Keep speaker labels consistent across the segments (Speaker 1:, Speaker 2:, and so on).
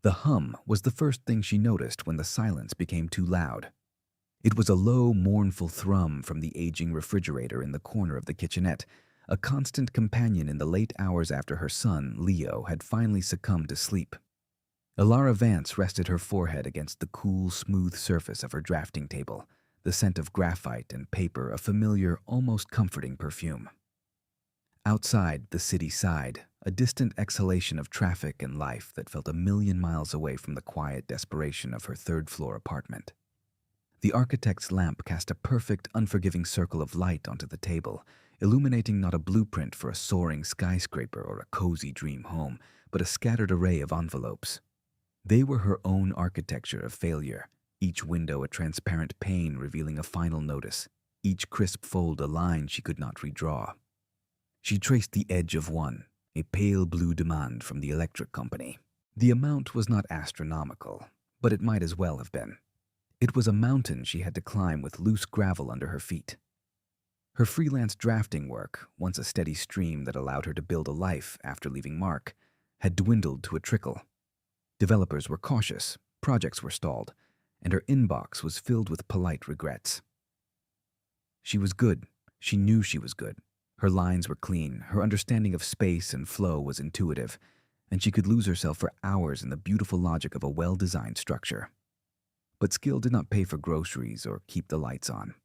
Speaker 1: The hum was the first thing she noticed when the silence became too loud. It was a low, mournful thrum from the aging refrigerator in the corner of the kitchenette, a constant companion in the late hours after her son, Leo, had finally succumbed to sleep. Elara Vance rested her forehead against the cool, smooth surface of her drafting table, the scent of graphite and paper a familiar, almost comforting perfume. Outside, the city sighed, a distant exhalation of traffic and life that felt a million miles away from the quiet desperation of her third-floor apartment. The architect's lamp cast a perfect, unforgiving circle of light onto the table, illuminating not a blueprint for a soaring skyscraper or a cozy dream home, but a scattered array of envelopes. They were her own architecture of failure, each window a transparent pane revealing a final notice, each crisp fold a line she could not redraw. She traced the edge of one, a pale blue demand from the electric company. The amount was not astronomical, but it might as well have been. It was a mountain she had to climb with loose gravel under her feet. Her freelance drafting work, once a steady stream that allowed her to build a life after leaving Mark, had dwindled to a trickle. Developers were cautious, projects were stalled, and her inbox was filled with polite regrets. She was good. She knew she was good. Her lines were clean, her understanding of space and flow was intuitive, and she could lose herself for hours in the beautiful logic of a well-designed structure. But skill did not pay for groceries or keep the lights on.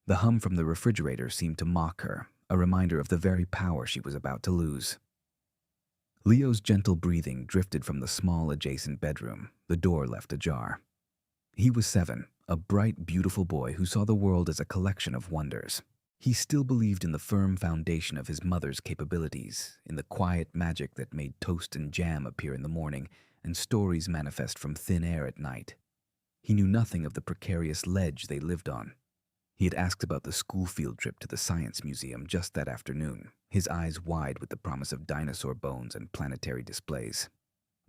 Speaker 1: The hum from the refrigerator seemed to mock her, a reminder of the very power she was about to lose. Leo's gentle breathing drifted from the small adjacent bedroom, the door left ajar. He was 7, a bright, beautiful boy who saw the world as a collection of wonders. He still believed in the firm foundation of his mother's capabilities, in the quiet magic that made toast and jam appear in the morning and stories manifest from thin air at night. He knew nothing of the precarious ledge they lived on. He had asked about the school field trip to the Science Museum just that afternoon, his eyes wide with the promise of dinosaur bones and planetary displays.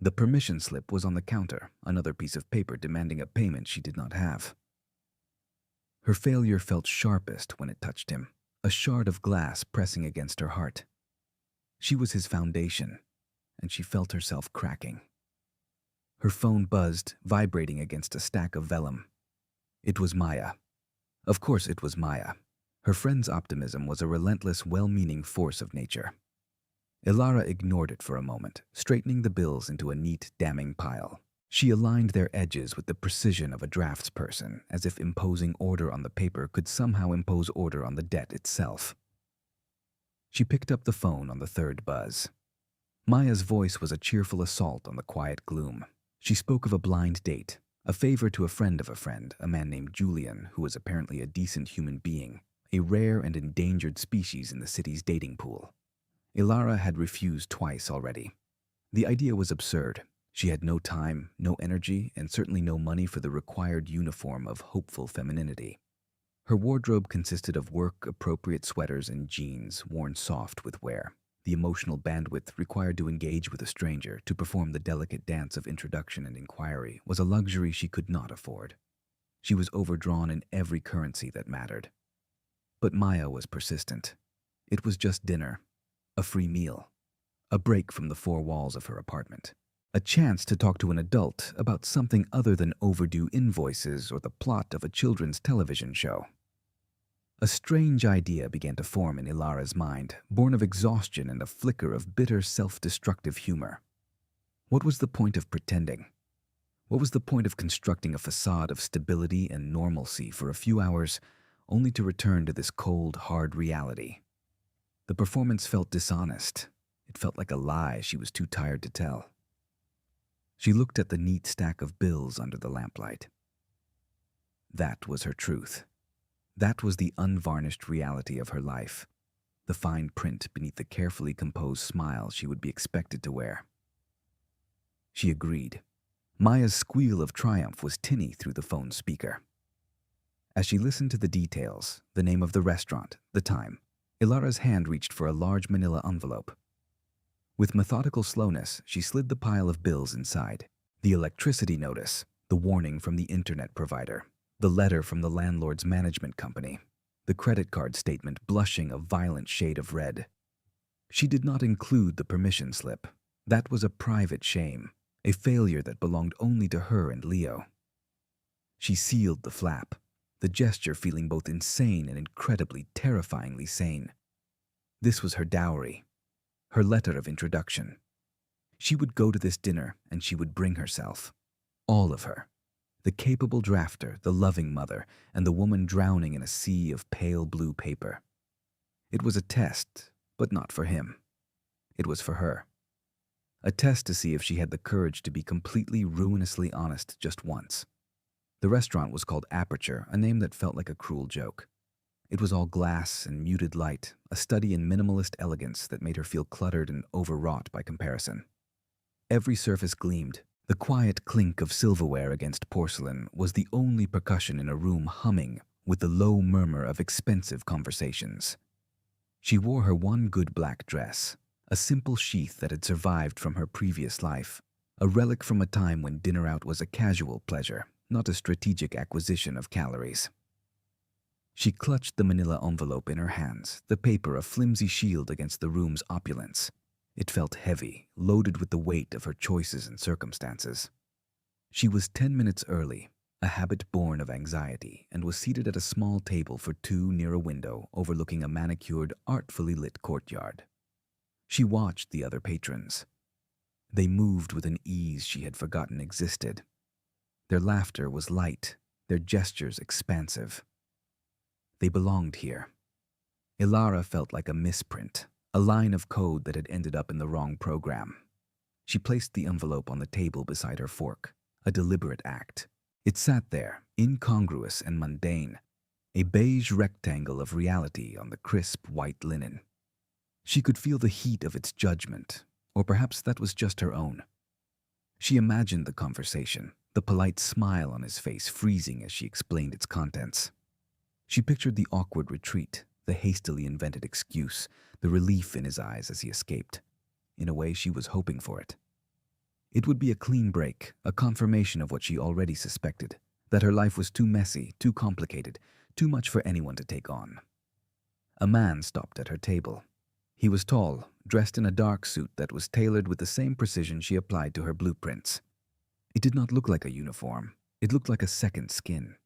Speaker 1: The permission slip was on the counter, another piece of paper demanding a payment she did not have. Her failure felt sharpest when it touched him, a shard of glass pressing against her heart. She was his foundation, and she felt herself cracking. Her phone buzzed, vibrating against a stack of vellum. It was Maya. Of course it was Maya. Her friend's optimism was a relentless, well-meaning force of nature. Elara ignored it for a moment, straightening the bills into a neat, damning pile. She aligned their edges with the precision of a draftsperson, as if imposing order on the paper could somehow impose order on the debt itself. She picked up the phone on the third buzz. Maya's voice was a cheerful assault on the quiet gloom. She spoke of a blind date, a favor to a friend of a friend, a man named Julian, who was apparently a decent human being, a rare and endangered species in the city's dating pool. Elara had refused twice already. The idea was absurd. She had no time, no energy, and certainly no money for the required uniform of hopeful femininity. Her wardrobe consisted of work-appropriate sweaters and jeans worn soft with wear. The emotional bandwidth required to engage with a stranger, to perform the delicate dance of introduction and inquiry, was a luxury she could not afford. She was overdrawn in every currency that mattered. But Maya was persistent. It was just dinner, a free meal, a break from the four walls of her apartment, a chance to talk to an adult about something other than overdue invoices or the plot of a children's television show. A strange idea began to form in Elara's mind, born of exhaustion and a flicker of bitter, self-destructive humor. What was the point of pretending? What was the point of constructing a facade of stability and normalcy for a few hours, only to return to this cold, hard reality? The performance felt dishonest. It felt like a lie she was too tired to tell. She looked at the neat stack of bills under the lamplight. That was her truth. That was the unvarnished reality of her life, the fine print beneath the carefully composed smile she would be expected to wear. She agreed. Maya's squeal of triumph was tinny through the phone speaker. As she listened to the details, the name of the restaurant, the time, Elara's hand reached for a large manila envelope. With methodical slowness, she slid the pile of bills inside. The electricity notice, the warning from the internet provider, the letter from the landlord's management company, the credit card statement blushing a violent shade of red. She did not include the permission slip. That was a private shame. a failure that belonged only to her and Leo. She sealed the flap, the gesture feeling both insane and incredibly terrifyingly sane. This was her dowry, her letter of introduction. She would go to this dinner and she would bring herself. All of her. The capable drafter, the loving mother, and the woman drowning in a sea of pale blue paper. It was a test, but not for him. It was for her. A test to see if she had the courage to be completely ruinously honest just once. The restaurant was called Aperture, a name that felt like a cruel joke. It was all glass and muted light, a study in minimalist elegance that made her feel cluttered and overwrought by comparison. Every surface gleamed. The quiet clink of silverware against porcelain was the only percussion in a room humming with the low murmur of expensive conversations. She wore her one good black dress, a simple sheath that had survived from her previous life, a relic from a time when dinner out was a casual pleasure, not a strategic acquisition of calories. She clutched the manila envelope in her hands, the paper a flimsy shield against the room's opulence. It felt heavy, loaded with the weight of her choices and circumstances. She was 10 minutes early, a habit born of anxiety, and was seated at a small table for two near a window overlooking a manicured, artfully lit courtyard. She watched the other patrons. They moved with an ease she had forgotten existed. Their laughter was light, their gestures expansive. They belonged here. Ilara felt like a misprint, a line of code that had ended up in the wrong program. She placed the envelope on the table beside her fork, a deliberate act. It sat there, incongruous and mundane, a beige rectangle of reality on the crisp white linen. She could feel the heat of its judgment, or perhaps that was just her own. She imagined the conversation, the polite smile on his face freezing as she explained its contents. She pictured the awkward retreat, the hastily invented excuse, the relief in his eyes as he escaped. In a way, she was hoping for it. It would be a clean break, a confirmation of what she already suspected, that her life was too messy, too complicated, too much for anyone to take on. A man stopped at her table. He was tall, dressed in a dark suit that was tailored with the same precision she applied to her blueprints. It did not look like a uniform. It looked like a second skin.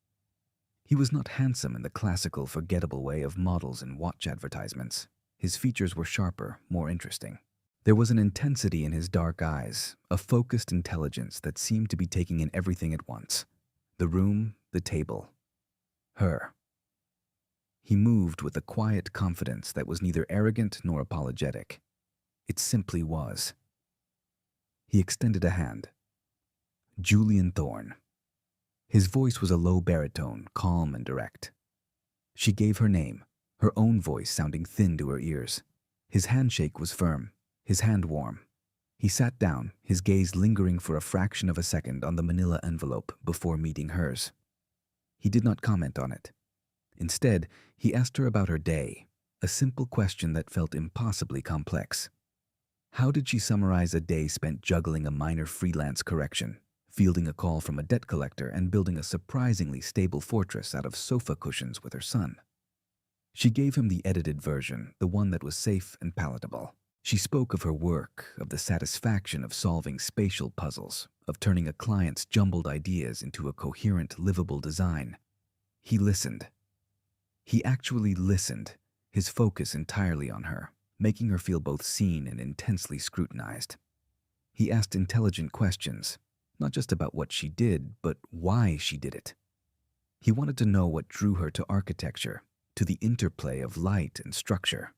Speaker 1: He was not handsome in the classical, forgettable way of models in watch advertisements. His features were sharper, more interesting. There was an intensity in his dark eyes, a focused intelligence that seemed to be taking in everything at once. The room, the table, her. He moved with a quiet confidence that was neither arrogant nor apologetic. It simply was. He extended a hand. Julian Thorne. His voice was a low baritone, calm and direct. She gave her name, her own voice sounding thin to her ears. His handshake was firm, his hand warm. He sat down, his gaze lingering for a fraction of a second on the manila envelope before meeting hers. He did not comment on it. Instead, he asked her about her day, a simple question that felt impossibly complex. How did she summarize a day spent juggling a minor freelance correction, fielding a call from a debt collector, and building a surprisingly stable fortress out of sofa cushions with her son? She gave him the edited version, the one that was safe and palatable. She spoke of her work, of the satisfaction of solving spatial puzzles, of turning a client's jumbled ideas into a coherent, livable design. He listened. He actually listened, his focus entirely on her, making her feel both seen and intensely scrutinized. He asked intelligent questions, not just about what she did, but why she did it. He wanted to know what drew her to architecture, to the interplay of light and structure.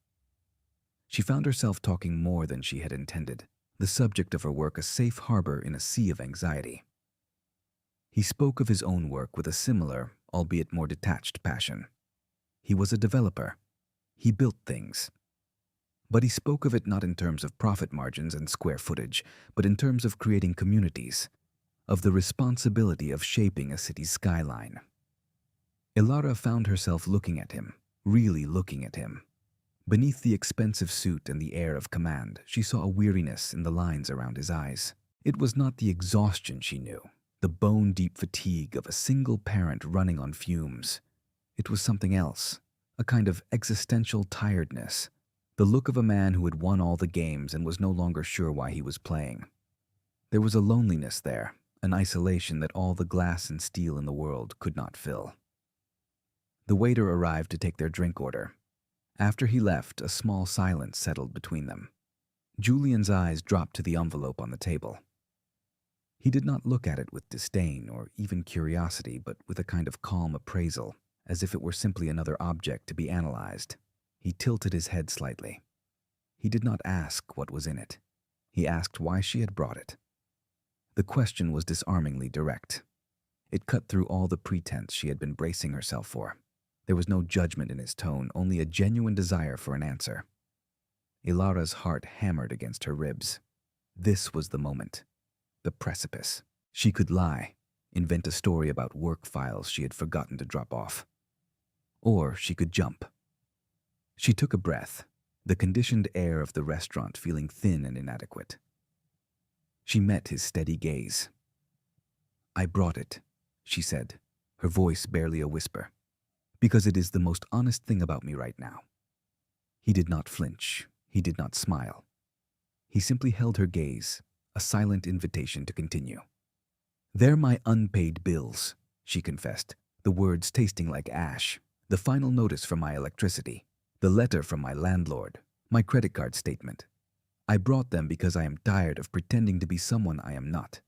Speaker 1: She found herself talking more than she had intended, the subject of her work a safe harbor in a sea of anxiety. He spoke of his own work with a similar, albeit more detached passion. He was a developer. He built things. But he spoke of it not in terms of profit margins and square footage, but in terms of creating communities, of the responsibility of shaping a city's skyline. Ilara found herself looking at him, really looking at him. Beneath the expensive suit and the air of command, she saw a weariness in the lines around his eyes. It was not the exhaustion she knew, the bone-deep fatigue of a single parent running on fumes. It was something else, a kind of existential tiredness, the look of a man who had won all the games and was no longer sure why he was playing. There was a loneliness there, an isolation that all the glass and steel in the world could not fill. The waiter arrived to take their drink order. After he left, a small silence settled between them. Julian's eyes dropped to the envelope on the table. He did not look at it with disdain or even curiosity, but with a kind of calm appraisal, as if it were simply another object to be analyzed. He tilted his head slightly. He did not ask what was in it. He asked why she had brought it. The question was disarmingly direct. It cut through all the pretense she had been bracing herself for. There was no judgment in his tone, only a genuine desire for an answer. Ilara's heart hammered against her ribs. This was the moment. The precipice. She could lie, invent a story about work files she had forgotten to drop off. Or she could jump. She took a breath, the conditioned air of the restaurant feeling thin and inadequate. She met his steady gaze. "I brought it," she said, her voice barely a whisper, "because it is the most honest thing about me right now." He did not flinch. He did not smile. He simply held her gaze, a silent invitation to continue. "They're my unpaid bills," she confessed, the words tasting like ash, "the final notice for my electricity, the letter from my landlord, my credit card statement. I brought them because I am tired of pretending to be someone I am not.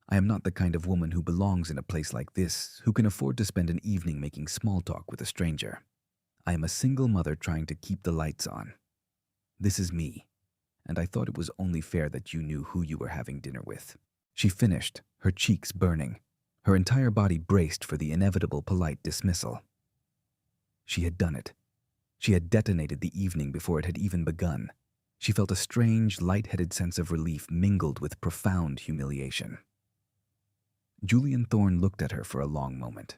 Speaker 1: I am not the kind of woman who belongs in a place like this, who can afford to spend an evening making small talk with a stranger. I am a single mother trying to keep the lights on. This is me, and I thought it was only fair that you knew who you were having dinner with." She finished, her cheeks burning, her entire body braced for the inevitable polite dismissal. She had done it. She had detonated the evening before it had even begun. She felt a strange, light-headed sense of relief mingled with profound humiliation. Julian Thorne looked at her for a long moment.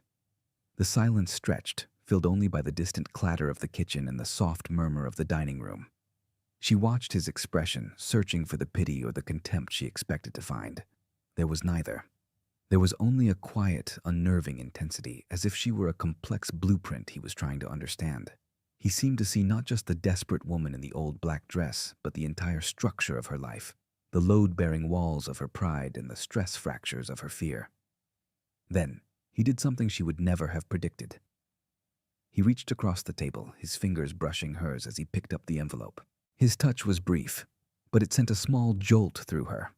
Speaker 1: The silence stretched, filled only by the distant clatter of the kitchen and the soft murmur of the dining room. She watched his expression, searching for the pity or the contempt she expected to find. There was neither. There was only a quiet, unnerving intensity, as if she were a complex blueprint he was trying to understand. He seemed to see not just the desperate woman in the old black dress, but the entire structure of her life, the load-bearing walls of her pride and the stress fractures of her fear. Then, he did something she would never have predicted. He reached across the table, his fingers brushing hers as he picked up the envelope. His touch was brief, but it sent a small jolt through her.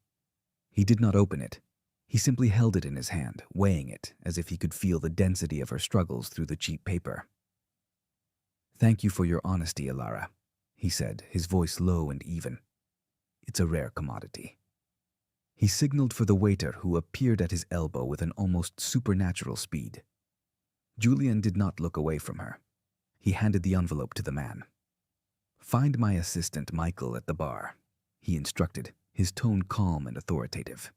Speaker 1: He did not open it. He simply held it in his hand, weighing it, as if he could feel the density of her struggles through the cheap paper. "Thank you for your honesty, Ilara," he said, his voice low and even. "It's a rare commodity." He signaled for the waiter, who appeared at his elbow with an almost supernatural speed. Julian did not look away from her. He handed the envelope to the man. "Find my assistant Michael at the bar," he instructed, his tone calm and authoritative.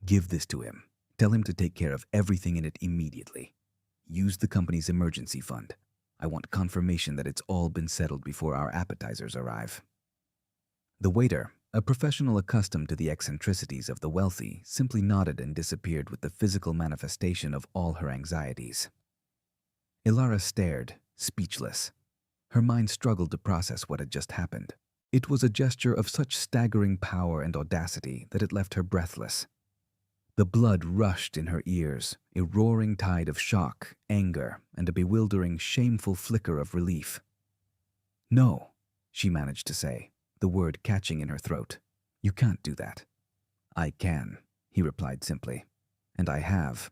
Speaker 1: "Give this to him. Tell him to take care of everything in it immediately. Use the company's emergency fund. I want confirmation that it's all been settled before our appetizers arrive." The waiter, a professional accustomed to the eccentricities of the wealthy, simply nodded and disappeared with the physical manifestation of all her anxieties. Ilara stared, speechless. Her mind struggled to process what had just happened. It was a gesture of such staggering power and audacity that it left her breathless. The blood rushed in her ears, a roaring tide of shock, anger, and a bewildering, shameful flicker of relief. "No," she managed to say, the word catching in her throat. "You can't do that." "I can," he replied simply. "And I have."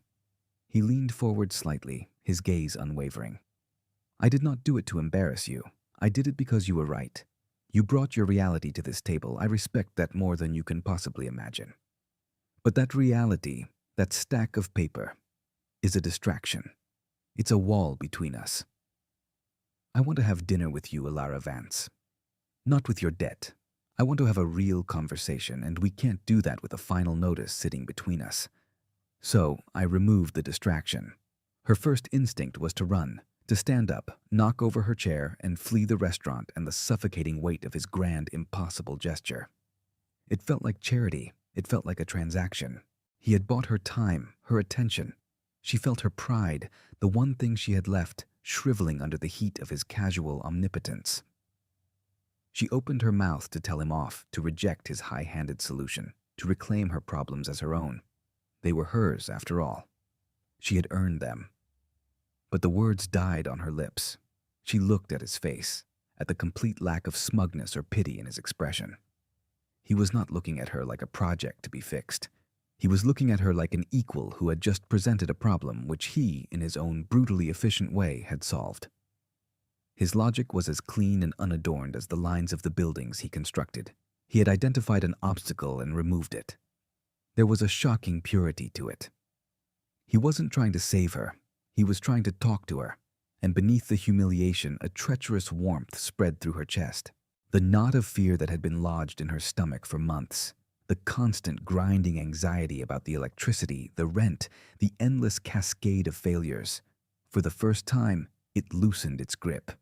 Speaker 1: He leaned forward slightly, his gaze unwavering. "I did not do it to embarrass you. I did it because you were right. You brought your reality to this table. I respect that more than you can possibly imagine. But that reality, that stack of paper, is a distraction. It's a wall between us. I want to have dinner with you, Ilara Vance. Not with your debt. I want to have a real conversation, and we can't do that with a final notice sitting between us." So I removed the distraction. Her first instinct was to run, to stand up, knock over her chair, and flee the restaurant and the suffocating weight of his grand, impossible gesture. It felt like charity. It felt like a transaction. He had bought her time, her attention. She felt her pride, the one thing she had left, shriveling under the heat of his casual omnipotence. She opened her mouth to tell him off, to reject his high-handed solution, to reclaim her problems as her own. They were hers, after all. She had earned them. But the words died on her lips. She looked at his face, at the complete lack of smugness or pity in his expression. He was not looking at her like a project to be fixed. He was looking at her like an equal who had just presented a problem which he, in his own brutally efficient way, had solved. His logic was as clean and unadorned as the lines of the buildings he constructed. He had identified an obstacle and removed it. There was a shocking purity to it. He wasn't trying to save her. He was trying to talk to her, and beneath the humiliation, a treacherous warmth spread through her chest. The knot of fear that had been lodged in her stomach for months, the constant grinding anxiety about the electricity, the rent, the endless cascade of failures. For the first time, it loosened its grip.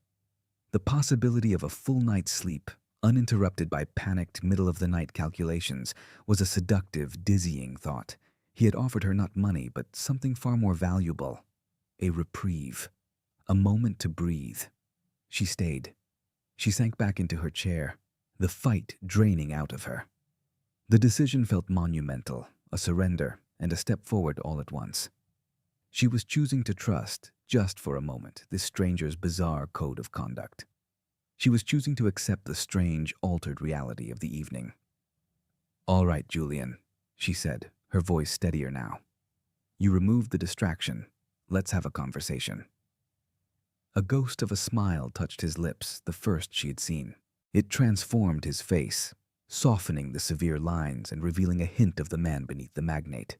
Speaker 1: The possibility of a full night's sleep, uninterrupted by panicked middle-of-the-night calculations, was a seductive, dizzying thought. He had offered her not money, but something far more valuable. A reprieve. A moment to breathe. She stayed. She sank back into her chair, the fight draining out of her. The decision felt monumental, a surrender, and a step forward all at once. She was choosing to trust, just for a moment, this stranger's bizarre code of conduct. She was choosing to accept the strange, altered reality of the evening. "All right, Julian," she said, her voice steadier now. "You removed the distraction. Let's have a conversation." A ghost of a smile touched his lips, the first she had seen. It transformed his face, softening the severe lines and revealing a hint of the man beneath the magnate.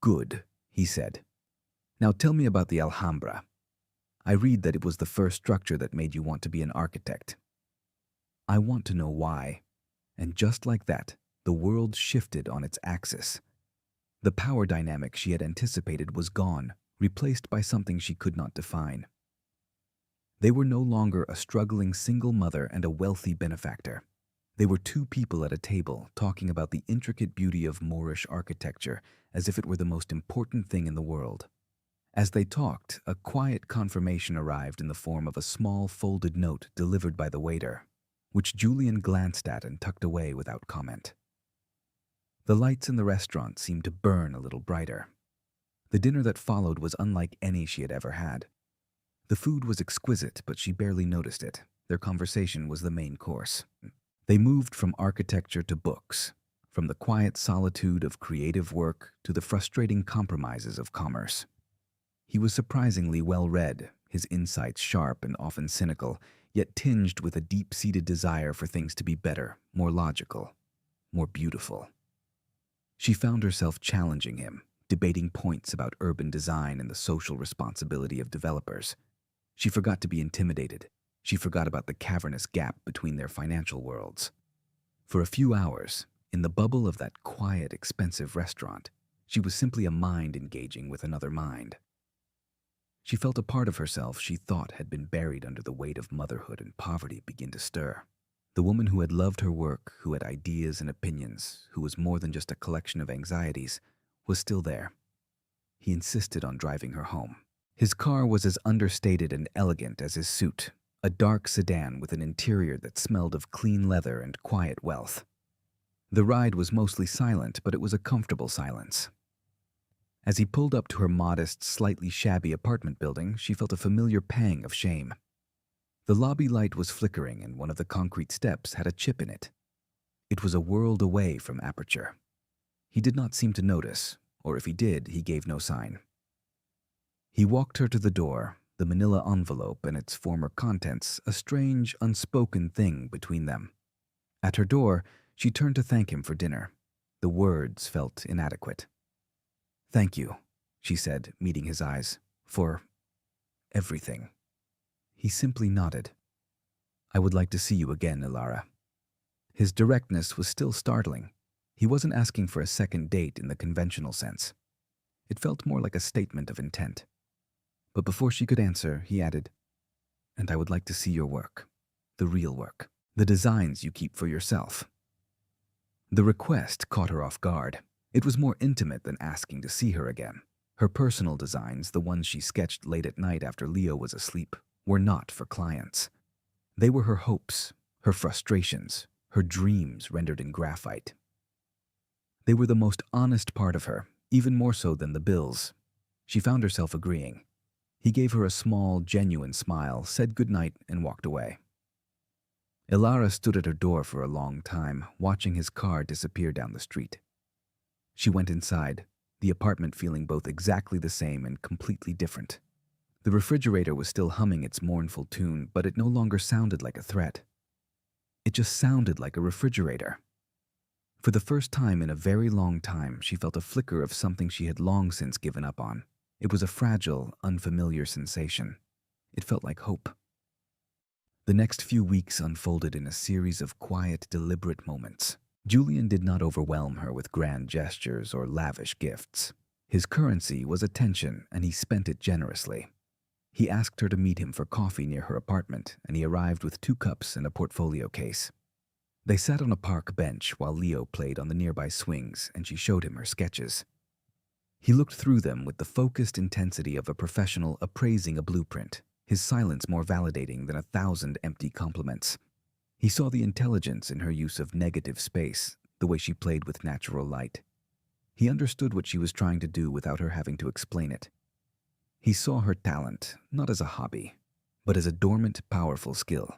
Speaker 1: "Good," he said. "Now tell me about the Alhambra. I read that it was the first structure that made you want to be an architect. I want to know why." And just like that, the world shifted on its axis. The power dynamic she had anticipated was gone, replaced by something she could not define. They were no longer a struggling single mother and a wealthy benefactor. They were two people at a table talking about the intricate beauty of Moorish architecture as if it were the most important thing in the world. As they talked, a quiet confirmation arrived in the form of a small folded note delivered by the waiter, which Julian glanced at and tucked away without comment. The lights in the restaurant seemed to burn a little brighter. The dinner that followed was unlike any she had ever had. The food was exquisite, but she barely noticed it. Their conversation was the main course. They moved from architecture to books, from the quiet solitude of creative work to the frustrating compromises of commerce. He was surprisingly well-read, his insights sharp and often cynical, yet tinged with a deep-seated desire for things to be better, more logical, more beautiful. She found herself challenging him, debating points about urban design and the social responsibility of developers. She forgot to be intimidated. She forgot about the cavernous gap between their financial worlds. For a few hours, in the bubble of that quiet, expensive restaurant, she was simply a mind engaging with another mind. She felt a part of herself she thought had been buried under the weight of motherhood and poverty begin to stir. The woman who had loved her work, who had ideas and opinions, who was more than just a collection of anxieties, was still there. He insisted on driving her home. His car was as understated and elegant as his suit, a dark sedan with an interior that smelled of clean leather and quiet wealth. The ride was mostly silent, but it was a comfortable silence. As he pulled up to her modest, slightly shabby apartment building, she felt a familiar pang of shame. The lobby light was flickering and one of the concrete steps had a chip in it. It was a world away from Aperture. He did not seem to notice, or if he did, he gave no sign. He walked her to the door, the manila envelope and its former contents, a strange, unspoken thing between them. At her door, she turned to thank him for dinner. The words felt inadequate. "Thank you," she said, meeting his eyes, "for everything." He simply nodded. "I would like to see you again, Ilara." His directness was still startling. He wasn't asking for a second date in the conventional sense. It felt more like a statement of intent. But before she could answer, he added, "And I would like to see your work, the real work, the designs you keep for yourself." The request caught her off guard. It was more intimate than asking to see her again. Her personal designs, the ones she sketched late at night after Leo was asleep, were not for clients. They were her hopes, her frustrations, her dreams rendered in graphite. They were the most honest part of her, even more so than the bills. She found herself agreeing. He gave her a small, genuine smile, said goodnight, and walked away. Ilara stood at her door for a long time, watching his car disappear down the street. She went inside, the apartment feeling both exactly the same and completely different. The refrigerator was still humming its mournful tune, but it no longer sounded like a threat. It just sounded like a refrigerator. For the first time in a very long time, she felt a flicker of something she had long since given up on. It was a fragile, unfamiliar sensation. It felt like hope. The next few weeks unfolded in a series of quiet, deliberate moments. Julian did not overwhelm her with grand gestures or lavish gifts. His currency was attention, and he spent it generously. He asked her to meet him for coffee near her apartment, and he arrived with 2 cups and a portfolio case. They sat on a park bench while Leo played on the nearby swings, and she showed him her sketches. He looked through them with the focused intensity of a professional appraising a blueprint, his silence more validating than 1,000 empty compliments. He saw the intelligence in her use of negative space, the way she played with natural light. He understood what she was trying to do without her having to explain it. He saw her talent, not as a hobby, but as a dormant, powerful skill.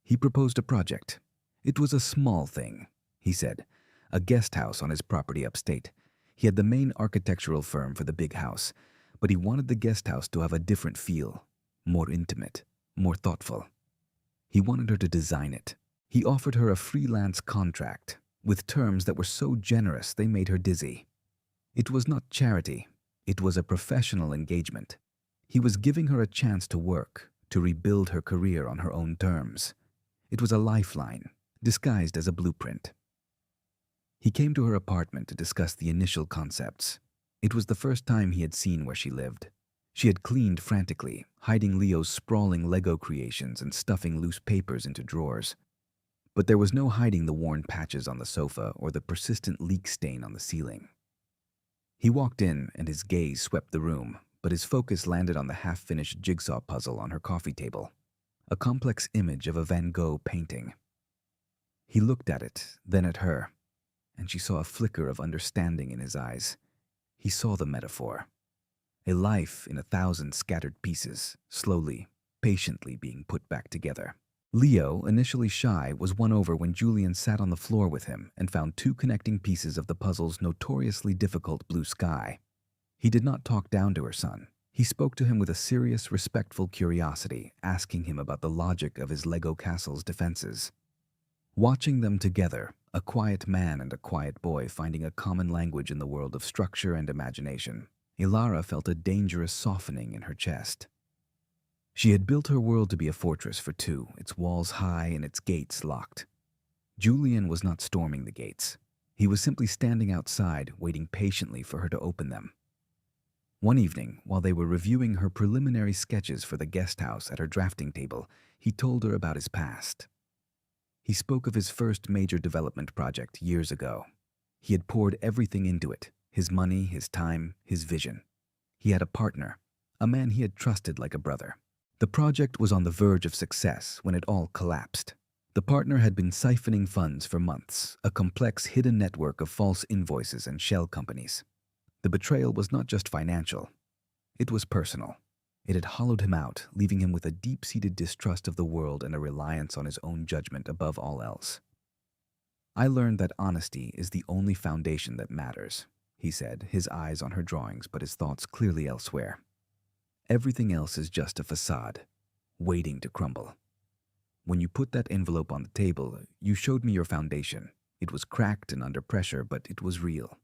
Speaker 1: He proposed a project. It was a small thing, he said, a guest house on his property upstate. He had the main architectural firm for the big house, but he wanted the guest house to have a different feel, more intimate, more thoughtful. He wanted her to design it. He offered her a freelance contract, with terms that were so generous they made her dizzy. It was not charity. It was a professional engagement. He was giving her a chance to work, to rebuild her career on her own terms. It was a lifeline, disguised as a blueprint. He came to her apartment to discuss the initial concepts. It was the first time he had seen where she lived. She had cleaned frantically, hiding Leo's sprawling Lego creations and stuffing loose papers into drawers. But there was no hiding the worn patches on the sofa or the persistent leak stain on the ceiling. He walked in and his gaze swept the room, but his focus landed on the half-finished jigsaw puzzle on her coffee table, a complex image of a Van Gogh painting. He looked at it, then at her, and she saw a flicker of understanding in his eyes. He saw the metaphor. A life in 1,000 scattered pieces, slowly, patiently being put back together. Leo, initially shy, was won over when Julian sat on the floor with him and found 2 connecting pieces of the puzzle's notoriously difficult blue sky. He did not talk down to her son. He spoke to him with a serious, respectful curiosity, asking him about the logic of his Lego castle's defenses. Watching them together, a quiet man and a quiet boy finding a common language in the world of structure and imagination, Ilara felt a dangerous softening in her chest. She had built her world to be a fortress for 2, its walls high and its gates locked. Julian was not storming the gates. He was simply standing outside, waiting patiently for her to open them. One evening, while they were reviewing her preliminary sketches for the guest house at her drafting table, he told her about his past. He spoke of his first major development project years ago. He had poured everything into it, his money, his time, his vision. He had a partner, a man he had trusted like a brother. The project was on the verge of success when it all collapsed. The partner had been siphoning funds for months, a complex hidden network of false invoices and shell companies. The betrayal was not just financial. It was personal. It had hollowed him out, leaving him with a deep-seated distrust of the world and a reliance on his own judgment above all else. "I learned that honesty is the only foundation that matters," he said, his eyes on her drawings but his thoughts clearly elsewhere. "Everything else is just a facade, waiting to crumble. When you put that envelope on the table, you showed me your foundation. It was cracked and under pressure, but it was real.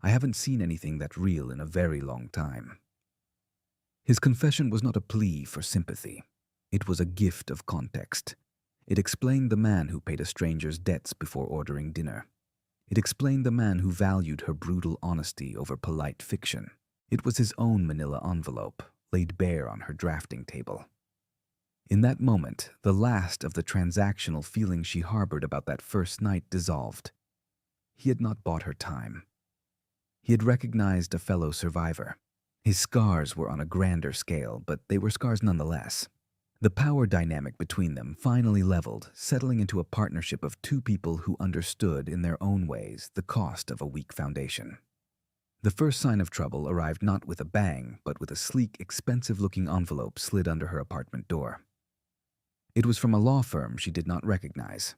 Speaker 1: I haven't seen anything that real in a very long time." His confession was not a plea for sympathy. It was a gift of context. It explained the man who paid a stranger's debts before ordering dinner. It explained the man who valued her brutal honesty over polite fiction. It was his own manila envelope, laid bare on her drafting table. In that moment, the last of the transactional feelings she harbored about that first night dissolved. He had not bought her time. He had recognized a fellow survivor. His scars were on a grander scale, but they were scars nonetheless. The power dynamic between them finally leveled, settling into a partnership of two people who understood in their own ways the cost of a weak foundation. The first sign of trouble arrived not with a bang, but with a sleek, expensive-looking envelope slid under her apartment door. It was from a law firm she did not recognize.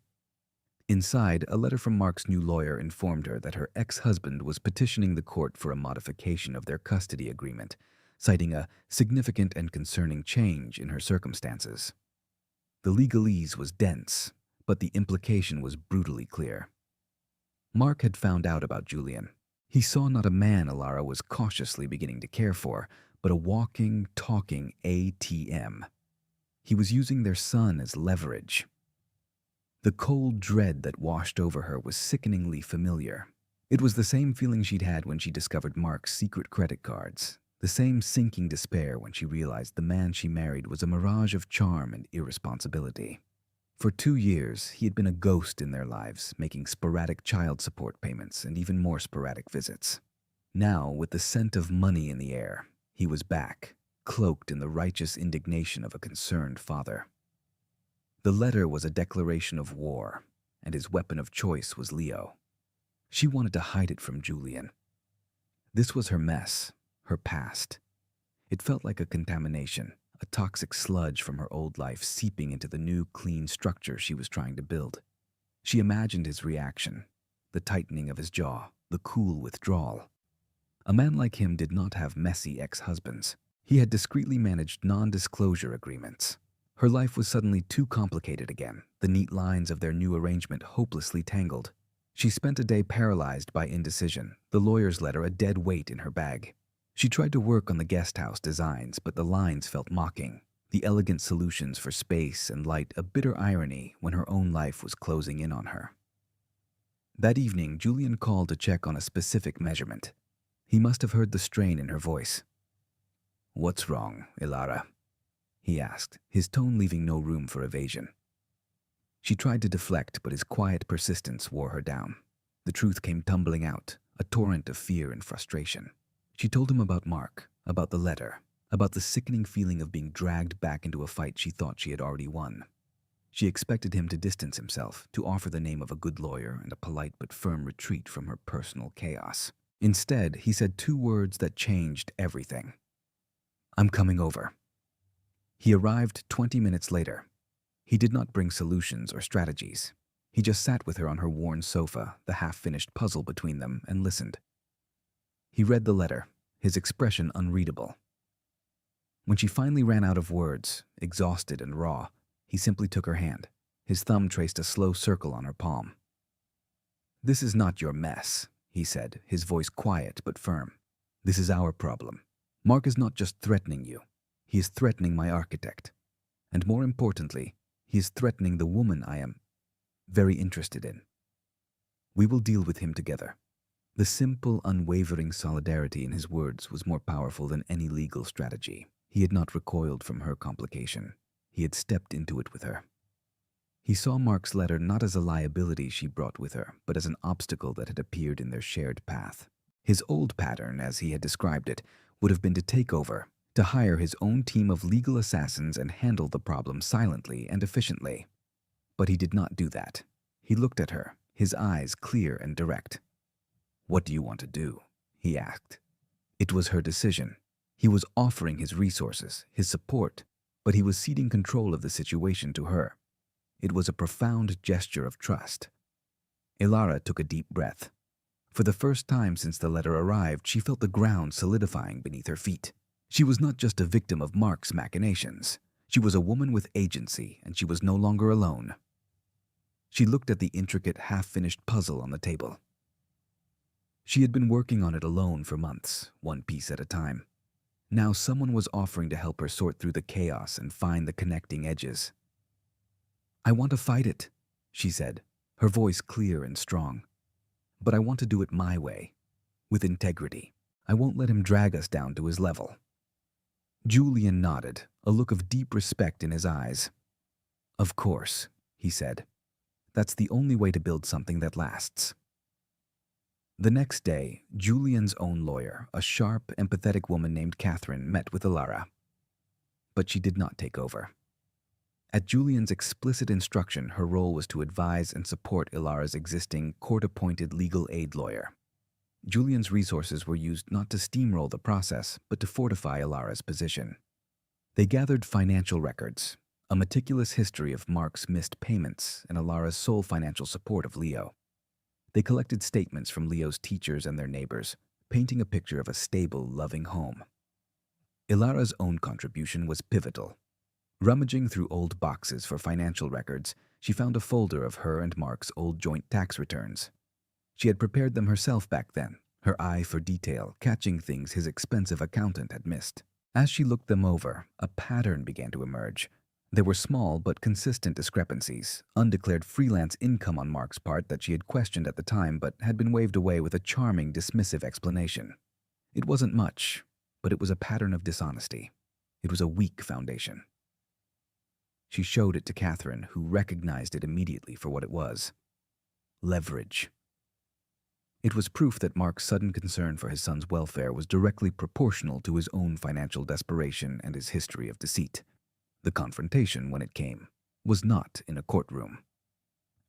Speaker 1: Inside, a letter from Mark's new lawyer informed her that her ex-husband was petitioning the court for a modification of their custody agreement, citing a significant and concerning change in her circumstances. The legalese was dense, but the implication was brutally clear. Mark had found out about Julian. He saw not a man Ilara was cautiously beginning to care for, but a walking, talking ATM. He was using their son as leverage. The cold dread that washed over her was sickeningly familiar. It was the same feeling she'd had when she discovered Mark's secret credit cards, the same sinking despair when she realized the man she married was a mirage of charm and irresponsibility. For 2 years, he had been a ghost in their lives, making sporadic child support payments and even more sporadic visits. Now, with the scent of money in the air, he was back, cloaked in the righteous indignation of a concerned father. The letter was a declaration of war, and his weapon of choice was Leo. She wanted to hide it from Julian. This was her mess, her past. It felt like a contamination, a toxic sludge from her old life seeping into the new, clean structure she was trying to build. She imagined his reaction, the tightening of his jaw, the cool withdrawal. A man like him did not have messy ex-husbands. He had discreetly managed non-disclosure agreements. Her life was suddenly too complicated again, the neat lines of their new arrangement hopelessly tangled. She spent a day paralyzed by indecision, the lawyer's letter a dead weight in her bag. She tried to work on the guest house designs, but the lines felt mocking, the elegant solutions for space and light a bitter irony when her own life was closing in on her. That evening, Julian called to check on a specific measurement. He must have heard the strain in her voice. "What's wrong, Ilara?" he asked, his tone leaving no room for evasion. She tried to deflect, but his quiet persistence wore her down. The truth came tumbling out, a torrent of fear and frustration. She told him about Mark, about the letter, about the sickening feeling of being dragged back into a fight she thought she had already won. She expected him to distance himself, to offer the name of a good lawyer and a polite but firm retreat from her personal chaos. Instead, he said 2 words that changed everything. "I'm coming over." He arrived 20 minutes later. He did not bring solutions or strategies. He just sat with her on her worn sofa, the half-finished puzzle between them, and listened. He read the letter, his expression unreadable. When she finally ran out of words, exhausted and raw, he simply took her hand. His thumb traced a slow circle on her palm. "This is not your mess," he said, his voice quiet but firm. "This is our problem. Mark is not just threatening you. He is threatening my architect. And more importantly, he is threatening the woman I am very interested in. We will deal with him together." The simple, unwavering solidarity in his words was more powerful than any legal strategy. He had not recoiled from her complication. He had stepped into it with her. He saw Mark's letter not as a liability she brought with her, but as an obstacle that had appeared in their shared path. His old pattern, as he had described it, would have been to take over, to hire his own team of legal assassins and handle the problem silently and efficiently. But he did not do that. He looked at her, his eyes clear and direct. "What do you want to do?" he asked. It was her decision. He was offering his resources, his support, but he was ceding control of the situation to her. It was a profound gesture of trust. Ilara took a deep breath. For the first time since the letter arrived, she felt the ground solidifying beneath her feet. She was not just a victim of Mark's machinations. She was a woman with agency, and she was no longer alone. She looked at the intricate, half-finished puzzle on the table. She had been working on it alone for months, one piece at a time. Now someone was offering to help her sort through the chaos and find the connecting edges. "I want to fight it," she said, her voice clear and strong. "But I want to do it my way, with integrity. I won't let him drag us down to his level." Julian nodded, a look of deep respect in his eyes. "Of course," he said. "That's the only way to build something that lasts." The next day, Julian's own lawyer, a sharp, empathetic woman named Catherine, met with Ilara. But she did not take over. At Julian's explicit instruction, her role was to advise and support Ilara's existing court-appointed legal aid lawyer. Julian's resources were used not to steamroll the process, but to fortify Ilara's position. They gathered financial records, a meticulous history of Mark's missed payments, and Ilara's sole financial support of Leo. They collected statements from Leo's teachers and their neighbors, painting a picture of a stable, loving home. Ilara's own contribution was pivotal. Rummaging through old boxes for financial records, she found a folder of her and Mark's old joint tax returns. She had prepared them herself back then, her eye for detail, catching things his expensive accountant had missed. As she looked them over, a pattern began to emerge. There were small but consistent discrepancies, undeclared freelance income on Mark's part that she had questioned at the time but had been waved away with a charming, dismissive explanation. It wasn't much, but it was a pattern of dishonesty. It was a weak foundation. She showed it to Catherine, who recognized it immediately for what it was: leverage. It was proof that Mark's sudden concern for his son's welfare was directly proportional to his own financial desperation and his history of deceit. The confrontation, when it came, was not in a courtroom.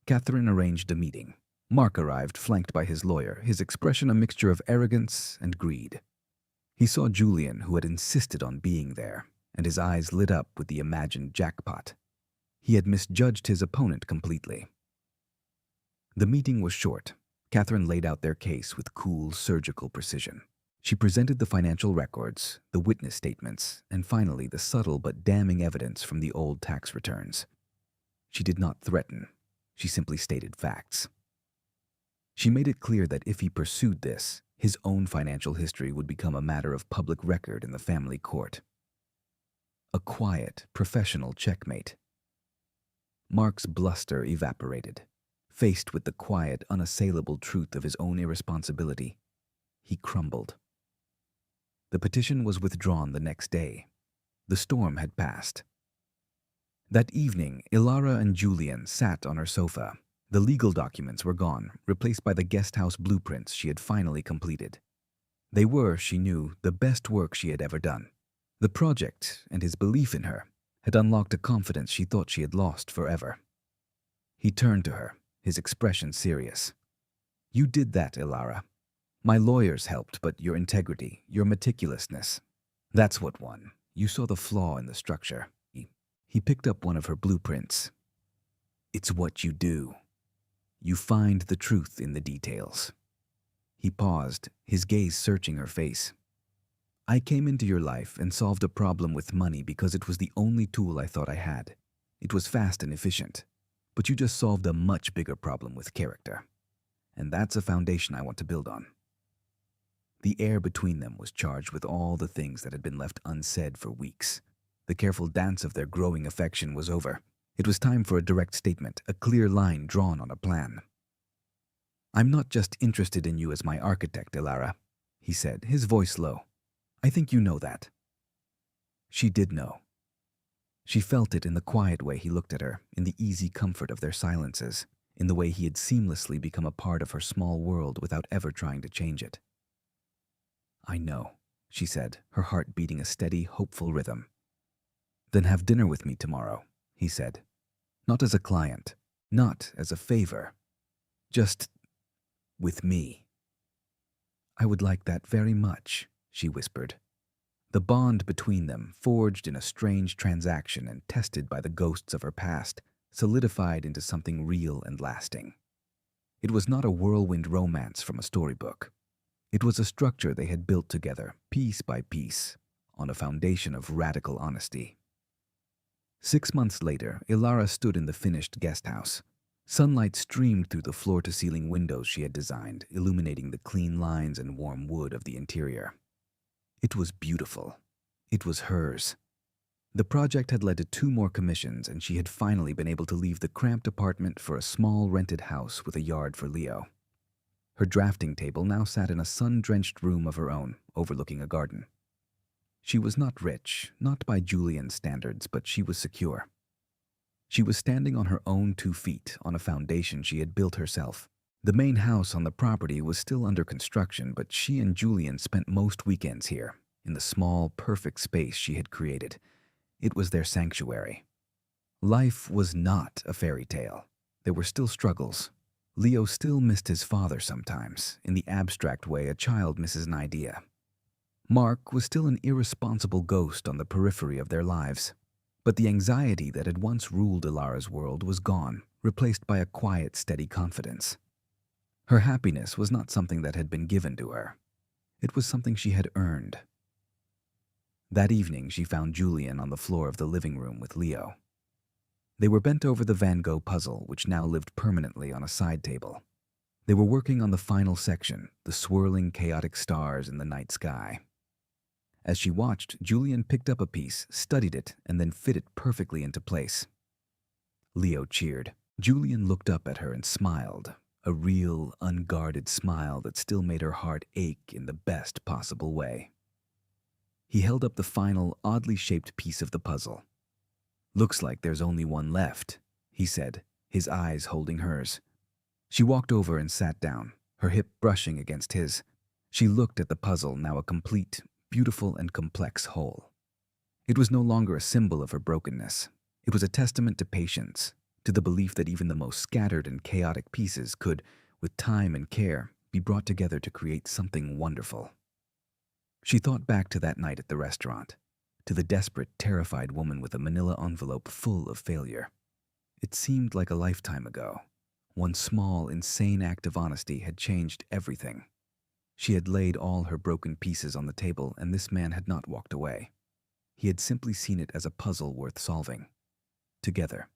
Speaker 1: Catherine arranged a meeting. Mark arrived, flanked by his lawyer, his expression a mixture of arrogance and greed. He saw Julian, who had insisted on being there, and his eyes lit up with the imagined jackpot. He had misjudged his opponent completely. The meeting was short. Catherine laid out their case with cool, surgical precision. She presented the financial records, the witness statements, and finally the subtle but damning evidence from the old tax returns. She did not threaten. She simply stated facts. She made it clear that if he pursued this, his own financial history would become a matter of public record in the family court. A quiet, professional checkmate. Mark's bluster evaporated. Faced with the quiet, unassailable truth of his own irresponsibility, he crumbled. The petition was withdrawn the next day. The storm had passed. That evening, Ilara and Julian sat on her sofa. The legal documents were gone, replaced by the guest house blueprints she had finally completed. They were, she knew, the best work she had ever done. The project, and his belief in her, had unlocked a confidence she thought she had lost forever. He turned to her, his expression serious. "You did that, Ilara. My lawyers helped, but your integrity, your meticulousness, that's what won. You saw the flaw in the structure." He picked up one of her blueprints. "It's what you do. You find the truth in the details." He paused, his gaze searching her face. "I came into your life and solved a problem with money because it was the only tool I thought I had. It was fast and efficient. But you just solved a much bigger problem with character. And that's a foundation I want to build on." The air between them was charged with all the things that had been left unsaid for weeks. The careful dance of their growing affection was over. It was time for a direct statement, a clear line drawn on a plan. "I'm not just interested in you as my architect, Ilara," he said, his voice low. "I think you know that." She did know. She felt it in the quiet way he looked at her, in the easy comfort of their silences, in the way he had seamlessly become a part of her small world without ever trying to change it. "I know," she said, her heart beating a steady, hopeful rhythm. "Then have dinner with me tomorrow," he said. "Not as a client, not as a favor. Just with me." "I would like that very much," she whispered. The bond between them, forged in a strange transaction and tested by the ghosts of her past, solidified into something real and lasting. It was not a whirlwind romance from a storybook. It was a structure they had built together, piece by piece, on a foundation of radical honesty. 6 months later, Ilara stood in the finished guest house. Sunlight streamed through the floor-to-ceiling windows she had designed, illuminating the clean lines and warm wood of the interior. It was beautiful. It was hers. The project had led to 2 more commissions, and she had finally been able to leave the cramped apartment for a small rented house with a yard for Leo. Her drafting table now sat in a sun-drenched room of her own, overlooking a garden. She was not rich, not by Julian's standards, but she was secure. She was standing on her own 2 feet, on a foundation she had built herself. The main house on the property was still under construction, but she and Julian spent most weekends here, in the small, perfect space she had created. It was their sanctuary. Life was not a fairy tale. There were still struggles. Leo still missed his father sometimes, in the abstract way a child misses an idea. Mark was still an irresponsible ghost on the periphery of their lives. But the anxiety that had once ruled Ilara's world was gone, replaced by a quiet, steady confidence. Her happiness was not something that had been given to her. It was something she had earned. That evening, she found Julian on the floor of the living room with Leo. They were bent over the Van Gogh puzzle, which now lived permanently on a side table. They were working on the final section, the swirling, chaotic stars in the night sky. As she watched, Julian picked up a piece, studied it, and then fit it perfectly into place. Leo cheered. Julian looked up at her and smiled, a real, unguarded smile that still made her heart ache in the best possible way. He held up the final, oddly shaped piece of the puzzle. "Looks like there's only one left," he said, his eyes holding hers. She walked over and sat down, her hip brushing against his. She looked at the puzzle, now a complete, beautiful and complex whole. It was no longer a symbol of her brokenness. It was a testament to patience, to the belief that even the most scattered and chaotic pieces could, with time and care, be brought together to create something wonderful. She thought back to that night at the restaurant, to the desperate, terrified woman with a manila envelope full of failure. It seemed like a lifetime ago. One small, insane act of honesty had changed everything. She had laid all her broken pieces on the table, and this man had not walked away. He had simply seen it as a puzzle worth solving. Together,